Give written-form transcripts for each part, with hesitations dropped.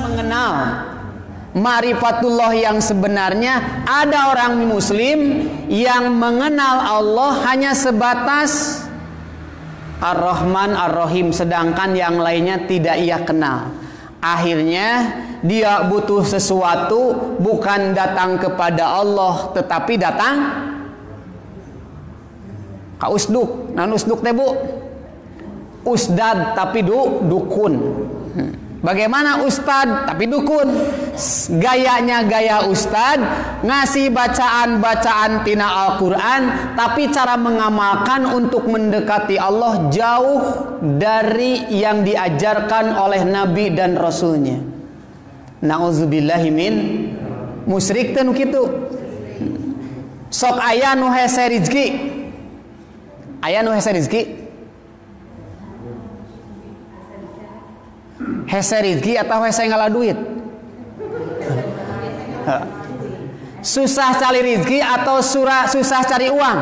Mengenal ma'rifatullah yang sebenarnya, ada orang muslim yang mengenal Allah hanya sebatas Ar-Rahman Ar-Rahim, sedangkan yang lainnya tidak ia kenal. Akhirnya dia butuh sesuatu, bukan datang kepada Allah tetapi datang ka usduk. Nah usduk teh Bu, usdad tapi dukun. Bagaimana ustad tapi dukun? Gayanya gaya ustad, ngasih bacaan-bacaan tina Al-Quran, tapi cara mengamalkan untuk mendekati Allah jauh dari yang diajarkan oleh Nabi dan Rasulnya. Na'udzubillahi min musyrik teh nu kitu. Sok aya nu hese rezeki. Aya nu hese rezeki. Hese rezeki atau hese ngalah duit? Susah cari rezeki atau susah cari uang?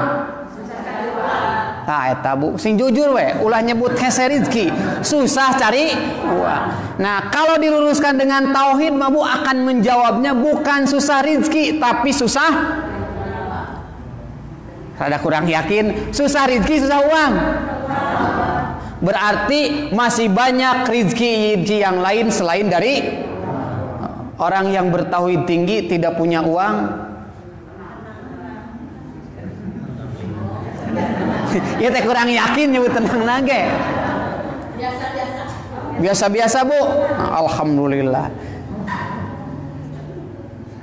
Nah eta Bu, sing jujur we, ulah nyebut hese rezeki, susah cari uang. Nah, kalau diluruskan dengan tauhid mah Bu akan menjawabnya bukan susah rezeki tapi susah. Rada kurang yakin, susah rezeki susah uang. Berarti masih banyak rezeki yang lain selain dari orang yang bertauhid tinggi tidak punya uang. Ya teh kurang yakin nyebut tenang nage. Biasa-biasa Bu. Alhamdulillah.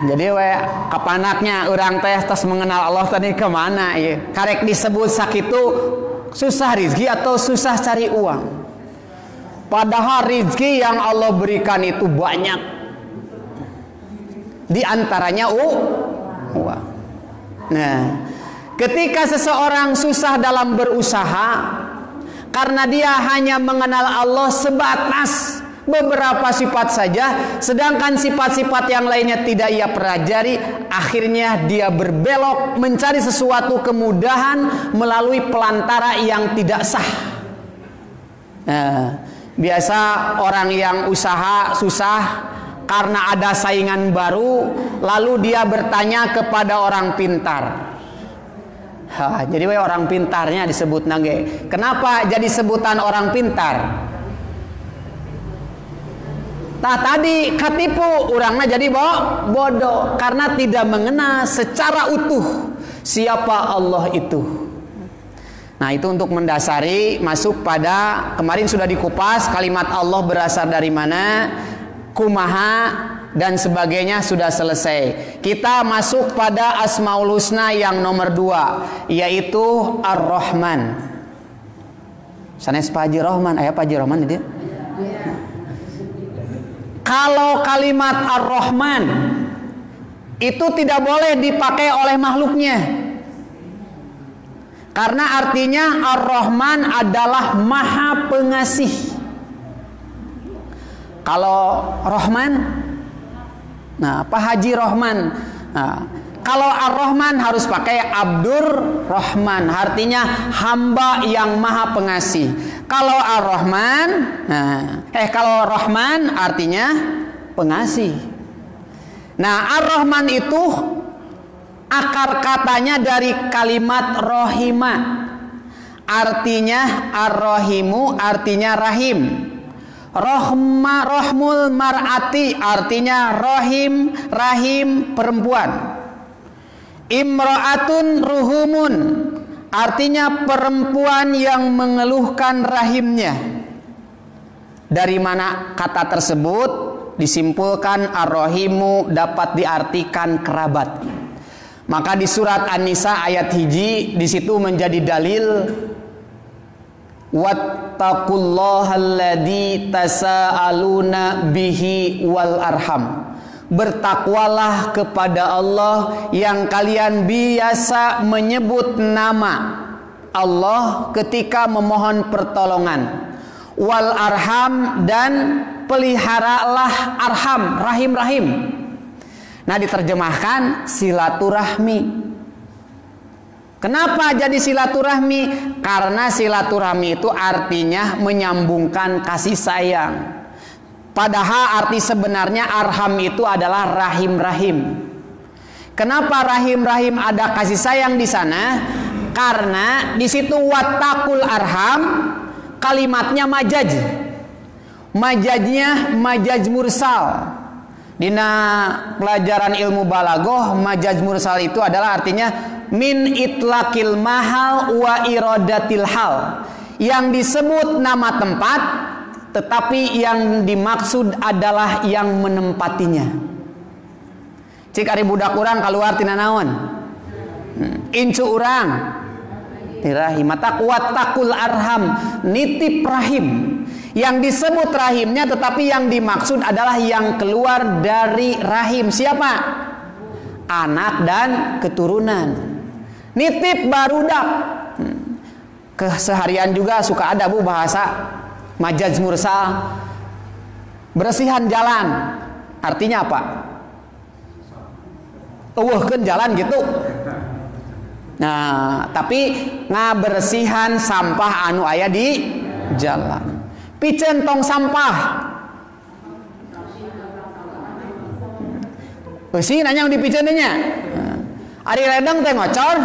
Jadi we kapanaknya orang teh tos mengenal Allah tadi kemana ya? Karek disebut sakitu susah rezeki atau susah cari uang. Padahal rezeki yang Allah berikan itu banyak. Di antaranya uang. Nah, ketika seseorang susah dalam berusaha karena dia hanya mengenal Allah sebatas beberapa sifat saja, sedangkan sifat-sifat yang lainnya tidak ia pelajari, akhirnya dia berbelok mencari sesuatu kemudahan melalui pelantara yang tidak sah. Nah, biasa orang yang usaha susah karena ada saingan baru, lalu dia bertanya kepada orang pintar. Jadi orang pintarnya disebut nage. Kenapa jadi sebutan orang pintar? Nah tadi katipu orangnya jadi bodoh karena tidak mengenal secara utuh siapa Allah itu. Nah itu untuk mendasari masuk pada kemarin sudah dikupas kalimat Allah berasal dari mana, kumaha dan sebagainya sudah selesai. Kita masuk pada Asmaul Husna yang nomor 2 yaitu Ar-Rahman. Sanes Pak Haji Rahman, ayah Pak Haji Rahman ini. Kalau kalimat Ar-Rahman itu tidak boleh dipakai oleh makhluknya. Karena artinya Ar-Rahman adalah Maha Pengasih. Kalau Rahman, nah Pak Haji Rahman. Nah, kalau Ar-Rahman harus pakai Abdur Rahman, artinya hamba yang Maha Pengasih. Kalau Ar-Rahman, kalau Rahman artinya pengasih. Nah, Ar-Rahman itu akar katanya dari kalimat rohima. Artinya Ar-Rahimu artinya rahim. Rohmul mar'ati artinya rahim perempuan. Imra'atun ruhumun artinya perempuan yang mengeluhkan rahimnya. Dari mana kata tersebut disimpulkan ar-rahimu dapat diartikan kerabat. Maka di surat An-Nisa ayat 1 di situ menjadi dalil wattaqullahal tasaaluna bihi wal arham. Bertakwalah kepada Allah yang kalian biasa menyebut nama Allah ketika memohon pertolongan. Wal arham dan peliharalah arham, rahim-rahim. Nah, diterjemahkan silaturahmi. Kenapa jadi silaturahmi? Karena silaturahmi itu artinya menyambungkan kasih sayang. Padahal arti sebenarnya arham itu adalah rahim-rahim. Kenapa rahim-rahim ada kasih sayang di sana? Karena di situ wattaqul arham kalimatnya majaj. Majajnya majaj mursal. Dina pelajaran ilmu balaghah, majaj mursal itu adalah artinya min itlaqil mahal wa iradatil hal. Yang disebut nama tempat tetapi yang dimaksud adalah yang menempatinya. Cik ari budak urang keluar tina naon? Incu urang tirahi mata wattaqul arham nitip rahim. Yang disebut rahimnya tetapi yang dimaksud adalah yang keluar dari rahim. Siapa? Anak dan keturunan. Nitip barudak. Keseharian juga suka ada bu bahasa majaz mursal. Bersihan jalan. Artinya apa? Eueuhkeun jalan gitu. Nah, tapi ngabersihan sampah anu aya di jalan. Piceun tong sampah. Beusi nanya dipiceun nya. Ari ledeng teh ngocor.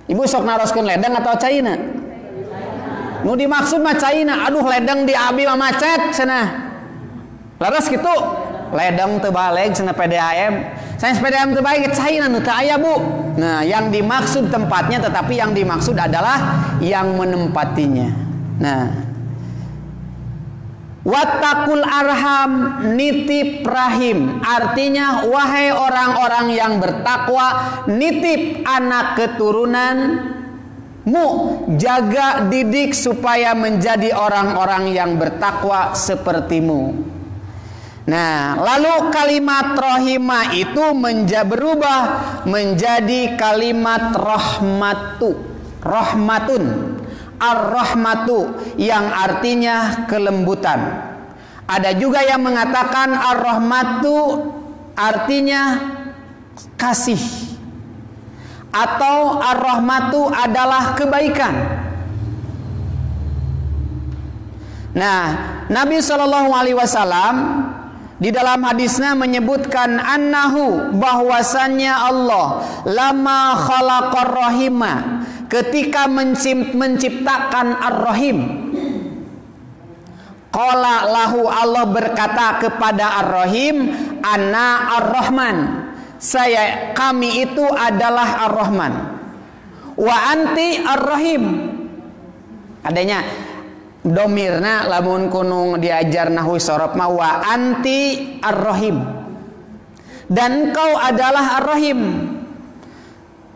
Ibu sok naroskeun ledeng atau caina? Nu dimaksud mah caina. Aduh ledeng di abi mah macet cenah. Laras kitu. Ledeng teu baleg cenah PDAM. Sains PDAM teu baleg caina nu teu aya, Bu. Nah, yang dimaksud tempatnya tetapi yang dimaksud adalah yang menempatinya. Nah, wattaqul arham nitip rahim artinya wahai orang-orang yang bertakwa nitip anak keturunanmu, jaga didik supaya menjadi orang-orang yang bertakwa sepertimu. Nah, lalu kalimat rohima itu berubah menjadi kalimat rahmatun. Ar-rahmatu yang artinya kelembutan. Ada juga yang mengatakan ar-rahmatu artinya kasih. Atau ar-rahmatu adalah kebaikan. Nah, Nabi SAW di dalam hadisnya menyebutkan annahu bahwasannya Allah lama khalaqar rahima ketika menciptakan ar-rahim. Qala lahu Allah berkata kepada ar-rahim ana ar-rahman. Kami itu adalah ar-rahman. Wa anti ar-rahim. Adanya domirna lamun kunung diajar nahwu sorof ma wa anti ar-rahim. Dan engkau adalah ar-rahim.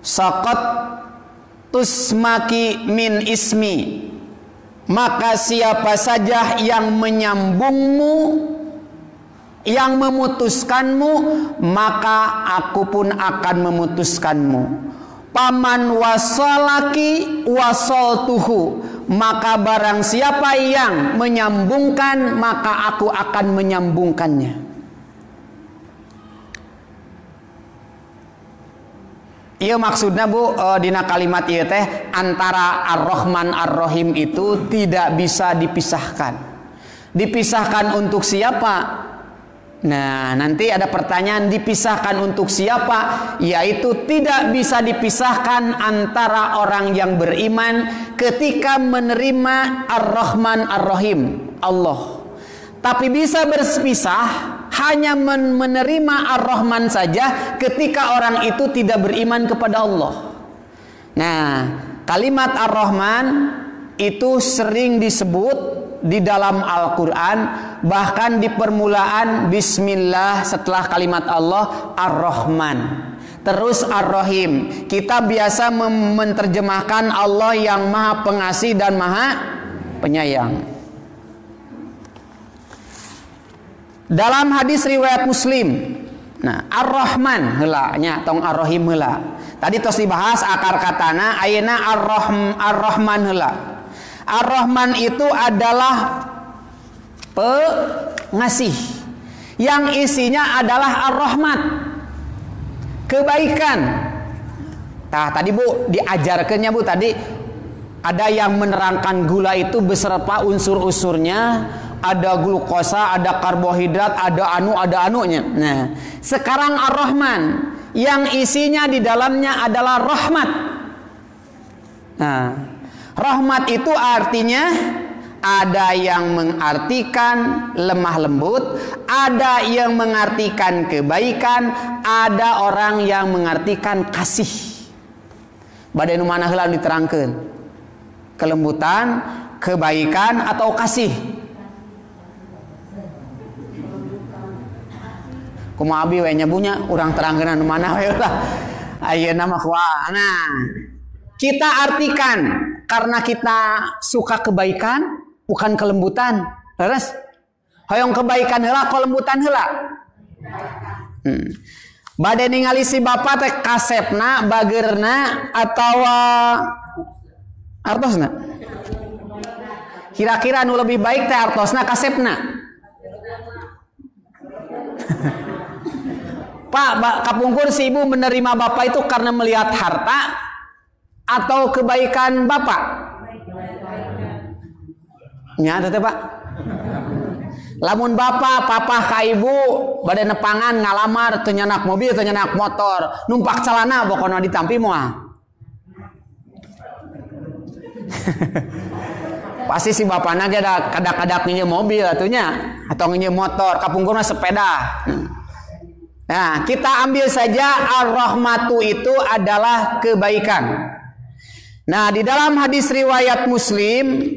Saqat tusmaki min ismi, maka siapa saja yang menyambungmu, yang memutuskanmu, maka aku pun akan memutuskanmu. Paman wasolaki wasoltuhu, maka barang siapa yang menyambungkan, maka aku akan menyambungkannya. Iya maksudnya Bu, dina kalimat ieu teh antara Ar-Rahman Ar-Rahim itu tidak bisa dipisahkan. Dipisahkan untuk siapa? Nah, nanti ada pertanyaan dipisahkan untuk siapa? Yaitu tidak bisa dipisahkan antara orang yang beriman ketika menerima Ar-Rahman Ar-Rahim, Allah. Tapi bisa berpisah hanya menerima Ar-Rahman saja ketika orang itu tidak beriman kepada Allah. Nah, kalimat Ar-Rahman itu sering disebut di dalam Al-Quran, bahkan di permulaan Bismillah setelah kalimat Allah Ar-Rahman, terus Ar-Rahim. Kita biasa menerjemahkan Allah yang Maha Pengasih dan Maha Penyayang. Dalam hadis riwayat Muslim, nah Ar-Rahman heula nya tong Ar-Rahim heula. Tadi tos dibahas akar katana, ayeuna Ar-Rahman heula. Ar-Rahman itu adalah pengasih yang isinya adalah Ar-Rahmat, kebaikan. Nah, tadi Bu diajarkannya Bu tadi ada yang menerangkan gula itu beserta unsur-unsurnya, ada glukosa, ada karbohidrat, ada anunya. Nah, sekarang Ar-Rahman yang isinya di dalamnya adalah rahmat. Nah, rahmat itu artinya ada yang mengartikan lemah lembut, ada yang mengartikan kebaikan, ada orang yang mengartikan kasih. Bade nu mana heula diterangkeun? Kelembutan, kebaikan atau kasih? Kumaha abi we nyabunya urang terangkeun anu mana we lah. Ayeuna mah nah, kita artikan karena kita suka kebaikan, bukan kelembutan. Terus, hoyong kebaikan heula, kelembutan heula. Bade ningali si bapa teh kasepna, bageurna atawa artosna. Kira-kira nu lebih baik teh artosna kasepna. Pak, kapungkur si ibu menerima bapak itu karena melihat harta atau kebaikan bapak? Nyata teh Pak. Lamun bapak, papa ka ibu bade nepangan ngalamar teu nyanak mobil, teu nyanak motor, numpak calana pokona ditampi moal. Pasti si bapana ge ada kadak-kadak nginjem mobil atunya atau nginjem motor, kapungkurna sepeda. Nah, kita ambil saja Ar-Rahmatu itu adalah kebaikan. Nah, di dalam hadis riwayat Muslim,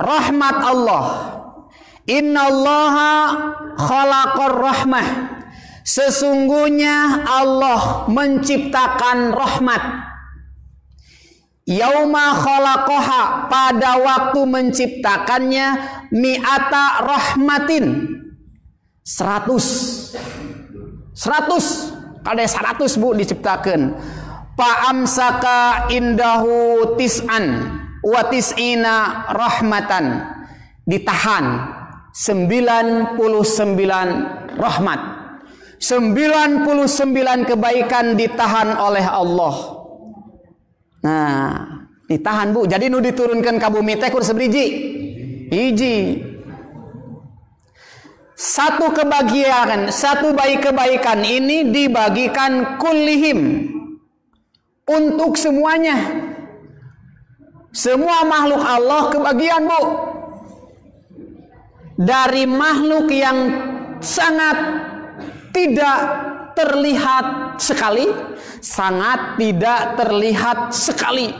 rahmat Allah, innallaha khalaqar rahmah, sesungguhnya Allah menciptakan rahmat. Yauma khalaqaha, pada waktu menciptakannya, mi'ata rahmatin, 100 kada 100 Bu diciptakan. Fa'amsaka indahu tis'an wa tis'ina rahmatan, ditahan 99 rahmat, 99 kebaikan ditahan oleh Allah. Nah, ditahan Bu. Jadi nu diturunkan ka bumi teh kur sabriji? Hiji. Satu kebahagiaan, satu baik kebaikan ini dibagikan kullihim, untuk semuanya. Semua makhluk Allah kebagian Bu. Dari makhluk yang sangat tidak terlihat sekali, sangat tidak terlihat sekali,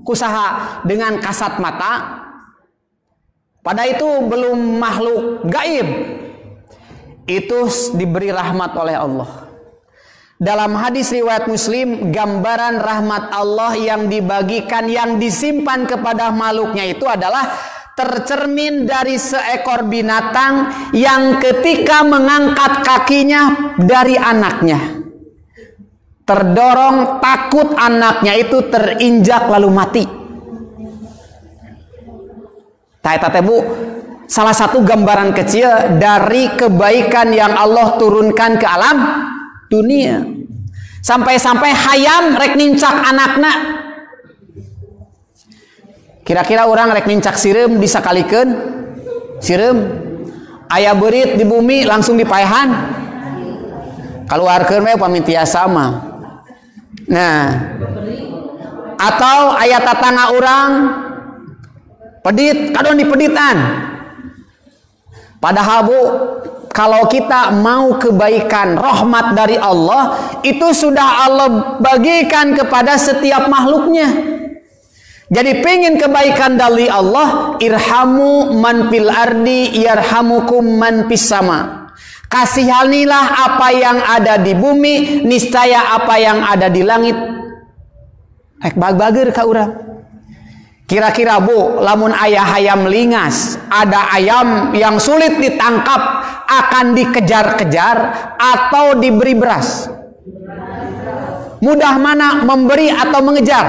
kusaha dengan kasat mata. Pada itu belum makhluk gaib, itu diberi rahmat oleh Allah. Dalam hadis riwayat Muslim, gambaran rahmat Allah yang dibagikan, yang disimpan kepada makhluknya itu adalah tercermin dari seekor binatang yang ketika mengangkat kakinya dari anaknya, terdorong takut anaknya itu terinjak lalu mati. Eta Bu, salah satu gambaran kecil dari kebaikan yang Allah turunkan ke alam dunia. Sampai-sampai hayam rek nincak anakna. Kira-kira orang rek nincak sireum disakalikeun? Sireum Aya berit di bumi langsung dipaehan. Kaluarkeun we pamitiasa mah. Nah, atau aya tatangga urang pedit, kadon dipeditan. Padahal Bu, kalau kita mau kebaikan, rahmat dari Allah, itu sudah Allah bagikan kepada setiap makhluknya. Jadi pengen kebaikan dari Allah, irhamu man fil ardi yarhamukum man fis sama. Kasihanilah apa yang ada di bumi, niscaya apa yang ada di langit. Rek bag-bager ka urang. Kira-kira Bu, lamun ayah ayam lingas, ada ayam yang sulit ditangkap, akan dikejar-kejar atau diberi beras? Mudah mana, memberi atau mengejar?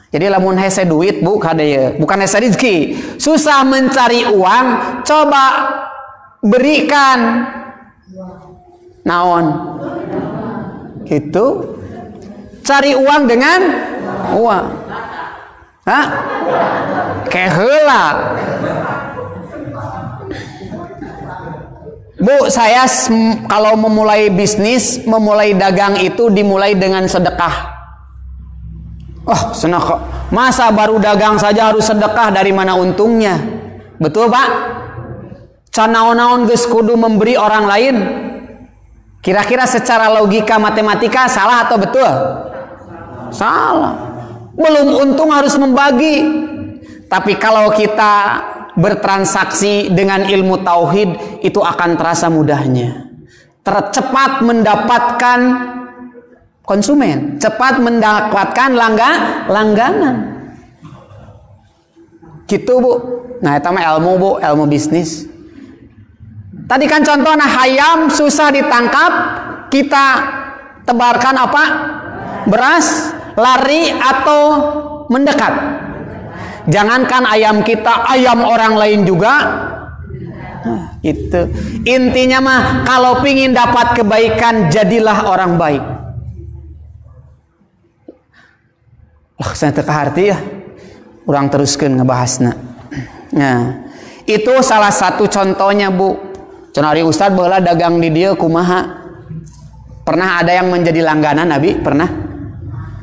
Jadi lamun hese duit Bu, kadaya bukan hese rezeki, susah mencari uang, coba berikan naon gitu, cari uang dengan uang. Hah? Keheula. Bu, saya kalau memulai bisnis, memulai dagang itu dimulai dengan sedekah. Oh, senang. Masa baru dagang saja harus sedekah, dari mana untungnya? Betul Pak? Canaon-naon geus kudu memberi orang lain. Kira-kira secara logika matematika salah atau betul? Salah. Belum untung harus membagi. Tapi kalau kita bertransaksi dengan ilmu tauhid, itu akan terasa mudahnya. Tercepat mendapatkan konsumen, cepat mendapatkan langganan. Gitu Bu. Nah, itu mah ilmu Bu, ilmu bisnis. Tadi kan contohnya hayam susah ditangkap, kita tebarkan apa? Beras, lari atau mendekat. Jangankan ayam kita, ayam orang lain juga. Nah, itu intinya mah, kalau pingin dapat kebaikan, jadilah orang baik. Lah, saya teka harti ya, urang teruskeun ngebahasna. Nah, itu salah satu contohnya Bu. Cenari Ustad baheula dagang di dieu kumaha? Pernah ada yang menjadi langganan Nabi? Pernah?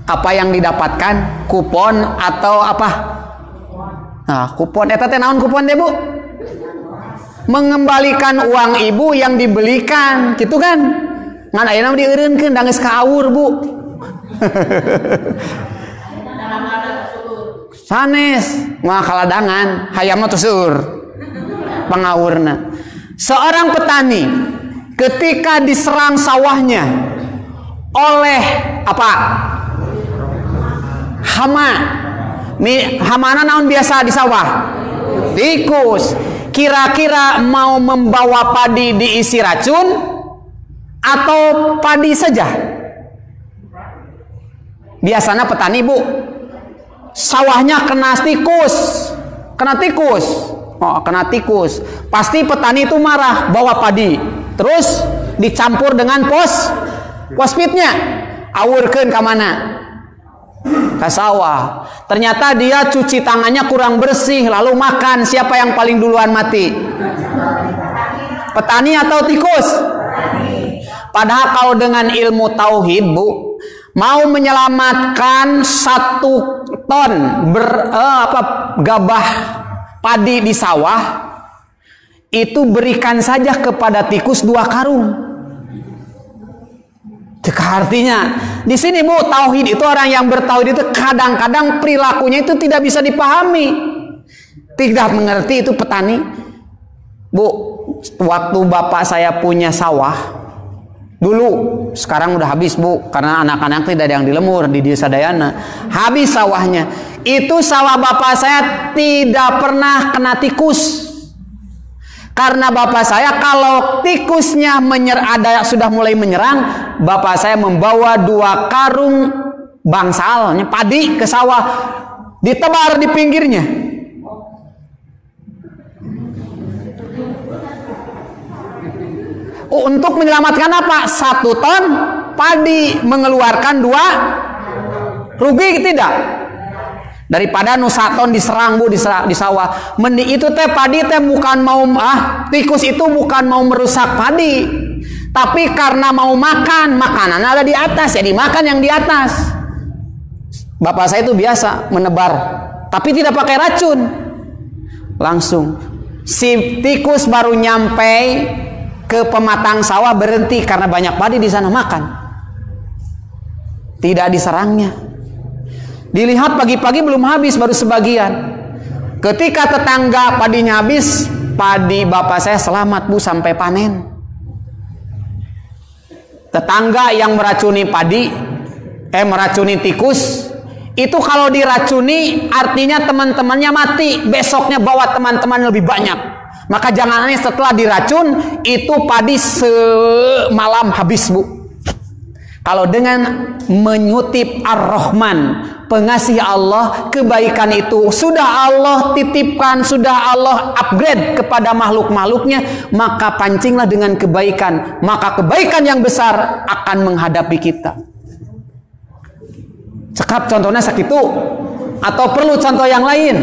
Apa yang didapatkan? Kupon atau apa? Nah, kupon eta teh naon kupon teh Bu? Mengembalikan uang ibu yang dibelikan, gitu kan? Ngan ayeuna dieureunkeun da geus kaawur Bu. Sanes mah kaladangan, hayam mah tuseur pangawurna. Seorang petani ketika diserang sawahnya oleh apa? Hama. Hamana naon biasa di sawah? Tikus. Kira-kira mau membawa padi diisi racun atau padi saja? Biasanya petani Bu, sawahnya kena tikus. Oh, kena tikus. Pasti petani itu marah, bawa padi. Terus dicampur dengan pospitnya. Awurkeun ka mana? Ka sawah. Ternyata dia cuci tangannya kurang bersih, lalu makan. Siapa yang paling duluan mati? Petani atau tikus? Padahal kalau dengan ilmu tauhid Bu, mau menyelamatkan 1 ton gabah padi di sawah, itu berikan saja kepada tikus 2 karung. Artinya di sini Bu, tauhid itu, orang yang bertauhid itu kadang-kadang perilakunya itu tidak bisa dipahami, tidak mengerti. Itu petani Bu, waktu bapak saya punya sawah dulu, sekarang udah habis Bu, karena anak-anak tidak ada yang dilemur di desa Dayana, habis sawahnya. Itu sawah bapak saya tidak pernah kena tikus, karena bapak saya kalau tikusnya sudah mulai menyerang, bapak saya membawa 2 karung bangsalnya padi ke sawah, ditebar di pinggirnya. Untuk menyelamatkan apa? 1 ton padi mengeluarkan 2, rugi tidak? Daripada nusaton diserang Bu di sawah. Itu teh padi teh bukan mau tikus itu bukan mau merusak padi. Tapi karena mau makan, makanan ada di atas, ya dimakan yang di atas. Bapak saya itu biasa menebar, tapi tidak pakai racun. Langsung si tikus baru nyampe ke pematang sawah berhenti karena banyak padi di sana makan. Tidak diserangnya. Dilihat pagi-pagi belum habis, baru sebagian. Ketika tetangga padinya habis, padi bapak saya selamat Bu sampai panen. Tetangga yang meracuni padi, meracuni tikus, itu kalau diracuni artinya teman-temannya mati. Besoknya bawa teman-teman lebih banyak. Maka jangannya setelah diracun itu padi semalam habis Bu. Kalau dengan menyutip Ar-Rahman, pengasih Allah, kebaikan itu sudah Allah titipkan, sudah Allah upgrade kepada makhluk-makhluknya, maka pancinglah dengan kebaikan, maka kebaikan yang besar akan menghadapi kita. Cekap contohnya sakitu, atau perlu contoh yang lain?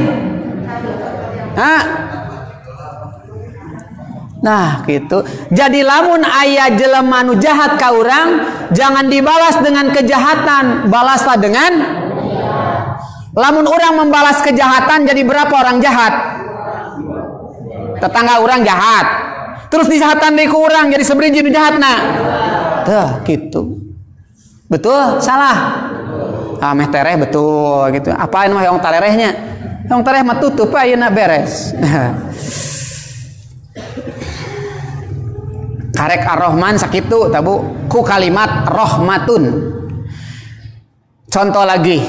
Nah gitu. Jadi lamun aya jelema nu jahat ka urang, jangan dibalas dengan kejahatan, balaslah dengan lamun urang membalas kejahatan, jadi berapa orang jahat? Tetangga urang jahat. Terus dijahatan deui ku urang, jadi sebriji nu jahatna. Tah gitu. Betul? Salah? Meh tereh betul gitu. Apaan mah yang tarerehnya? Yang tareh mah tutup ayeuna beres. Karek Ar-Rahman sakitu tabu ku kalimat rahmatun. Contoh lagi,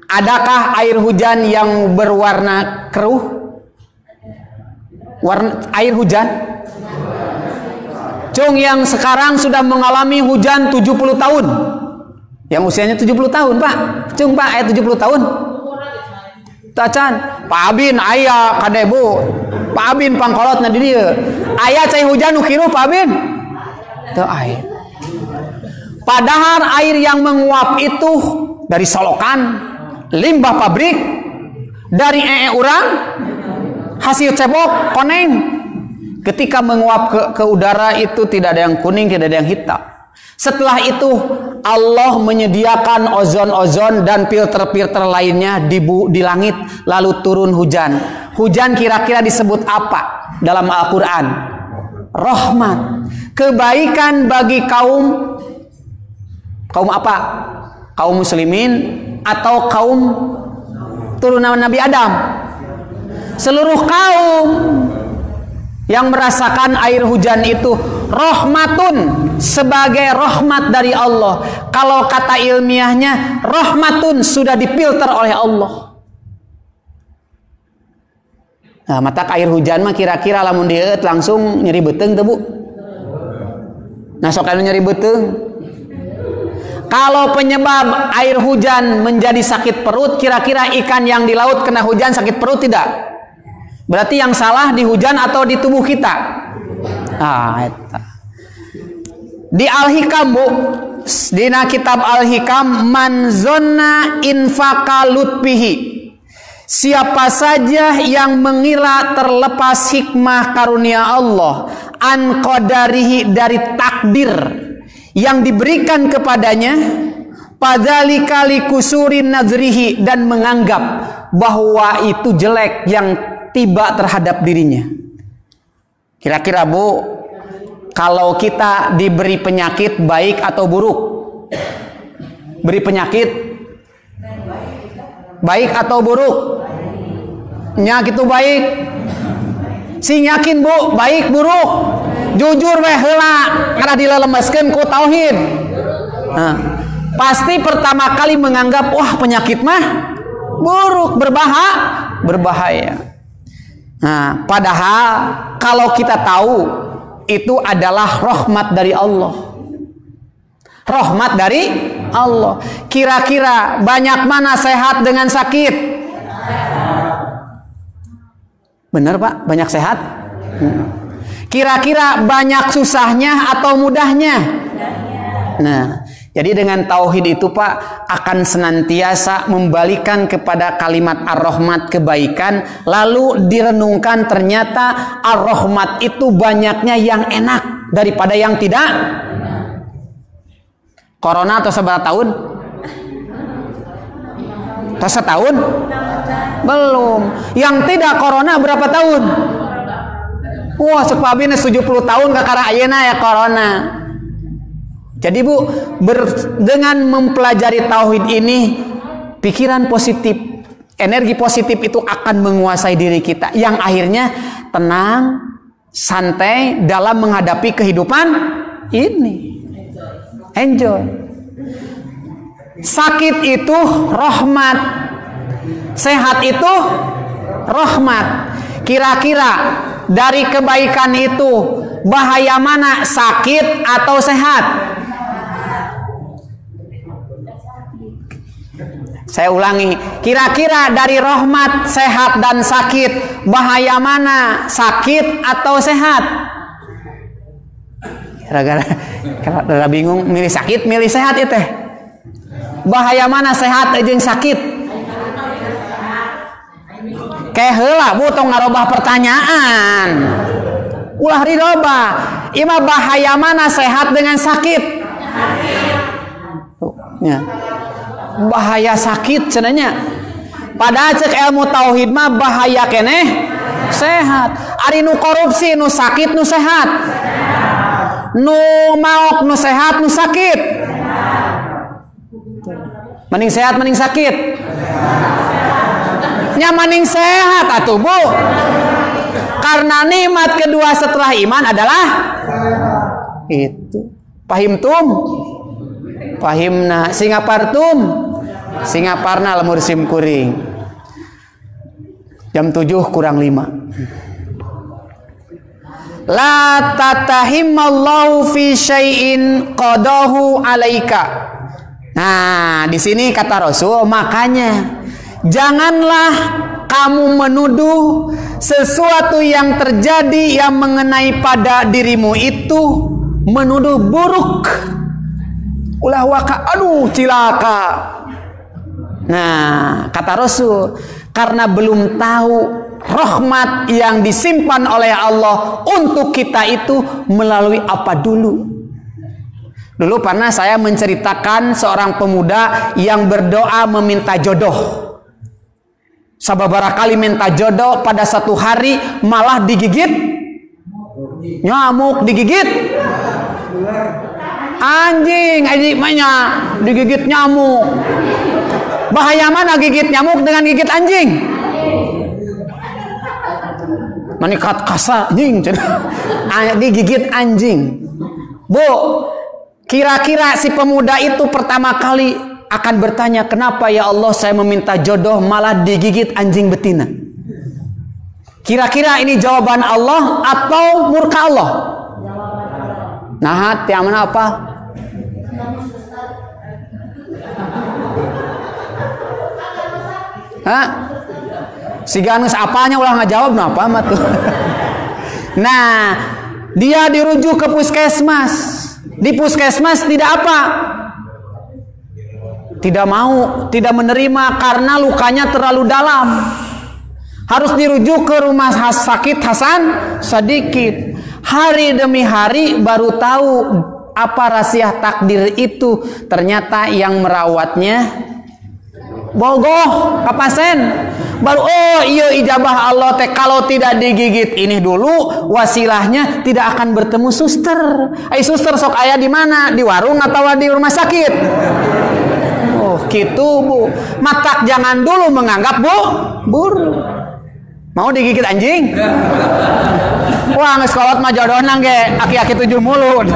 adakah air hujan yang berwarna keruh? Air hujan? Cung yang sekarang sudah mengalami hujan 70 tahun. Yang usianya 70 tahun, Pak. Cung Pak, 70 tahun. Tacan, Pak Abin aya kadebu. Pak Abin pangkolotna di dieu. Aya cai hujan nu kiru Pak Abin? Teu aya. Padahal air yang menguap itu dari solokan, limbah pabrik, dari urang, hasil cebok, koneng. Ketika menguap ke udara itu tidak ada yang kuning, tidak ada yang hitam. Setelah itu Allah menyediakan ozon-ozon dan filter-filter lainnya di langit, lalu turun hujan. Hujan kira-kira disebut apa dalam Al-Quran? Rahmat. Kebaikan bagi kaum apa? Kaum muslimin atau kaum turunan Nabi Adam? Seluruh kaum yang merasakan air hujan itu rahmatun, sebagai rahmat dari Allah. Kalau kata ilmiahnya, rahmatun sudah difilter oleh Allah. Nah, mata air hujan mah kira-kira lamun dieut langsung nyeri beuteung teu Bu? Nah, sok anu nyeri beuteung. Kalau penyebab air hujan menjadi sakit perut, kira-kira ikan yang di laut kena hujan sakit perut tidak? Berarti yang salah di hujan atau di tubuh kita? Eta. Di Al-Hikam Bu, di kitab Al-Hikam, man zonna infaka lutfihi. Siapa saja yang mengira terlepas hikmah karunia Allah, an qadarihi, dari takdir yang diberikan kepadanya, padzalika likusurin nazrihi, dan menganggap bahwa itu jelek yang tiba terhadap dirinya. Kira-kira Bu, kalau kita diberi penyakit baik atau buruk? Beri penyakit baik atau buruk? Nya gitu baik. Si yakin Bu, baik buruk? Jujur weh heula, karena dilelemeskeun ku tauhid. Nah, pasti pertama kali menganggap wah penyakit mah buruk, berbahaya. Nah, padahal kalau kita tahu itu adalah rahmat dari Allah. Rahmat dari Allah. Kira-kira banyak mana sehat dengan sakit? Benar Pak, banyak sehat? Kira-kira banyak susahnya atau mudahnya? Nah, Jadi dengan tauhid itu Pak akan senantiasa membalikan kepada kalimat ar-rahmat kebaikan, lalu direnungkan ternyata ar-rahmat itu banyaknya yang enak daripada yang tidak. Corona atau seberapa tahun? Atau setahun? Belum. Yang tidak corona berapa tahun? Wah, sepabina 70 tahun kakara ayeuna ya corona. Jadi Bu, dengan mempelajari tauhid ini, pikiran positif, energi positif itu akan menguasai diri kita, yang akhirnya tenang, santai dalam menghadapi kehidupan ini. Enjoy. Sakit itu rahmat, sehat itu rahmat. Kira-kira dari kebaikan itu bahaya mana, sakit atau sehat? Saya ulangi, kira-kira dari rahmat, sehat dan sakit, bahaya mana, sakit atau sehat? Gara-gara bingung milih sakit, milih sehat itu teh. Bahaya mana, sehat jeung sakit? Kayak heula Bu tong ngarobah pertanyaan. Ulah dirobah. Ima bahaya mana, sehat dengan sakit? Tuh, ya. Bahaya sakit cenanya. Padahal cek ilmu tauhid mah bahaya keneh sehat. Ari nu korupsi nu sakit nu sehat. Nu maok nu sehat nu sakit. Mending sehat mending sakit. Nya mending sehat atuh Bu. Karena nikmat kedua setelah iman adalah itu. Pahimtum? Pahimna singapartum? Singaparna lemur sim kuring. Jam 7 kurang 5. La tatahimmallahu fi syai'in qadahu alaika. Nah, di sini kata Rasul, makanya janganlah kamu menuduh sesuatu yang terjadi yang mengenai pada dirimu itu menuduh buruk. Ulah waka, aduh cilaka. Nah, kata Rasul, karena belum tahu rahmat yang disimpan oleh Allah untuk kita itu melalui apa dulu. Dulu pernah saya menceritakan seorang pemuda yang berdoa meminta jodoh. Sababara kali minta jodoh, pada satu hari malah digigit nyamuk, digigit anjing, banyak digigit nyamuk. Bahaya mana gigit nyamuk dengan gigit anjing? Manikat kasa anjing, digigit anjing. Bu, kira-kira si pemuda itu pertama kali akan bertanya, kenapa ya Allah saya meminta jodoh malah digigit anjing betina? Kira-kira ini jawaban Allah atau murka Allah? Nah, yang mana apa? Hah? Si ganus apanya ulah ngajawab apa mah tuh. Nah, dia dirujuk ke puskesmas. Di puskesmas tidak apa? Tidak mau, tidak menerima karena lukanya terlalu dalam. Harus dirujuk ke rumah sakit Hasan Sadikin. Hari demi hari baru tahu apa rahasia takdir itu. Ternyata yang merawatnya bogoh kapasen. Baru oh iya ijabah Allah teh kalau tidak digigit ini dulu wasilahnya tidak akan bertemu suster. Suster sok aya di mana? Di warung atau di rumah sakit? Oh gitu Bu. Matak jangan dulu menganggap buruk. Mau digigit anjing? Wah geus kolot mah jodohna ge aki-aki 7 mulut.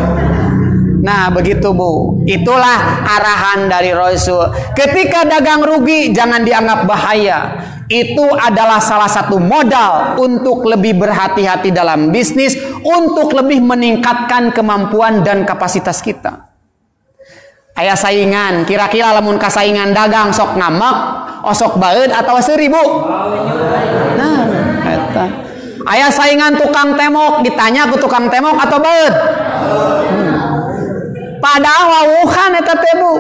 Nah begitu Bu, itulah arahan dari Rasul. Ketika dagang rugi jangan dianggap bahaya. Itu adalah salah satu modal untuk lebih berhati-hati dalam bisnis, untuk lebih meningkatkan kemampuan dan kapasitas kita. Aya saingan, kira-kira lamun kasaingan dagang sok ngamak, osok baeud atau seribu. Nah, eta. Aya saingan tukang temok, ditanya ke tukang temok atau baeud. Padahal wawuhan eta teh Bu.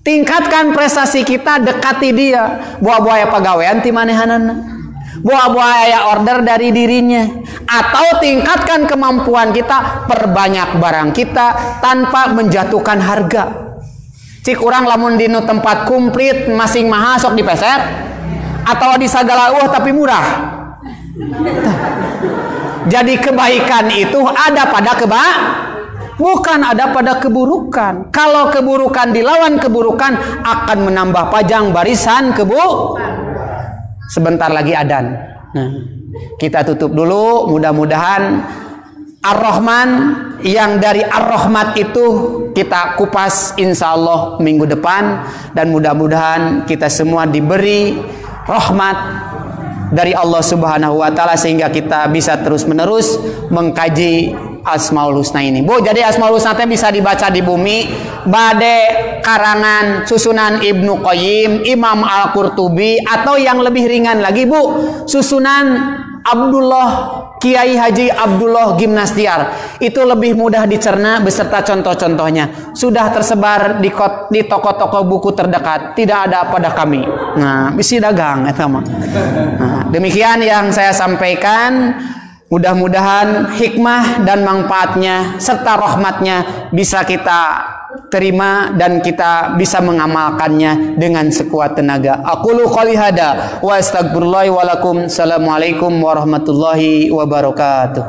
Tingkatkan prestasi kita, dekati dia. Buah-buah pagawean ti manehanana. Buah-buah order dari dirinya. Atau tingkatkan kemampuan kita, perbanyak barang kita tanpa menjatuhkan harga. Cik urang lamun dinu tempat komplit masing mahal sok dipeser atau di sagala tapi murah. Jadi kebaikan itu ada pada bukan ada pada keburukan. Kalau keburukan dilawan keburukan akan menambah panjang barisan Sebentar lagi adzan. Nah, kita tutup dulu. Mudah-mudahan Ar-Rahman yang dari Ar-Rahmat itu kita kupas insya Allah minggu depan. Dan mudah-mudahan kita semua diberi rahmat dari Allah Subhanahu wa Ta'ala sehingga kita bisa terus-menerus mengkaji Asmaul Husna ini. Bu, jadi Asmaul Husna bisa dibaca di bumi. Bade karangan susunan Ibnu Qayyim, Imam Al-Qurtubi, atau yang lebih ringan lagi Bu, susunan Kiai Haji Abdullah Gimnastiar. Itu lebih mudah dicerna beserta contoh-contohnya. Sudah tersebar di toko-toko buku terdekat. Tidak ada pada kami. Nah, bisi dagang eta mah. Nah, demikian yang saya sampaikan. Mudah-mudahan hikmah dan manfaatnya serta rahmatnya bisa kita terima dan kita bisa mengamalkannya dengan sekuat tenaga. Aqulu qouli hada wa astaghfirullahi wa lakum. Assalamualaikum warahmatullahi wabarakatuh.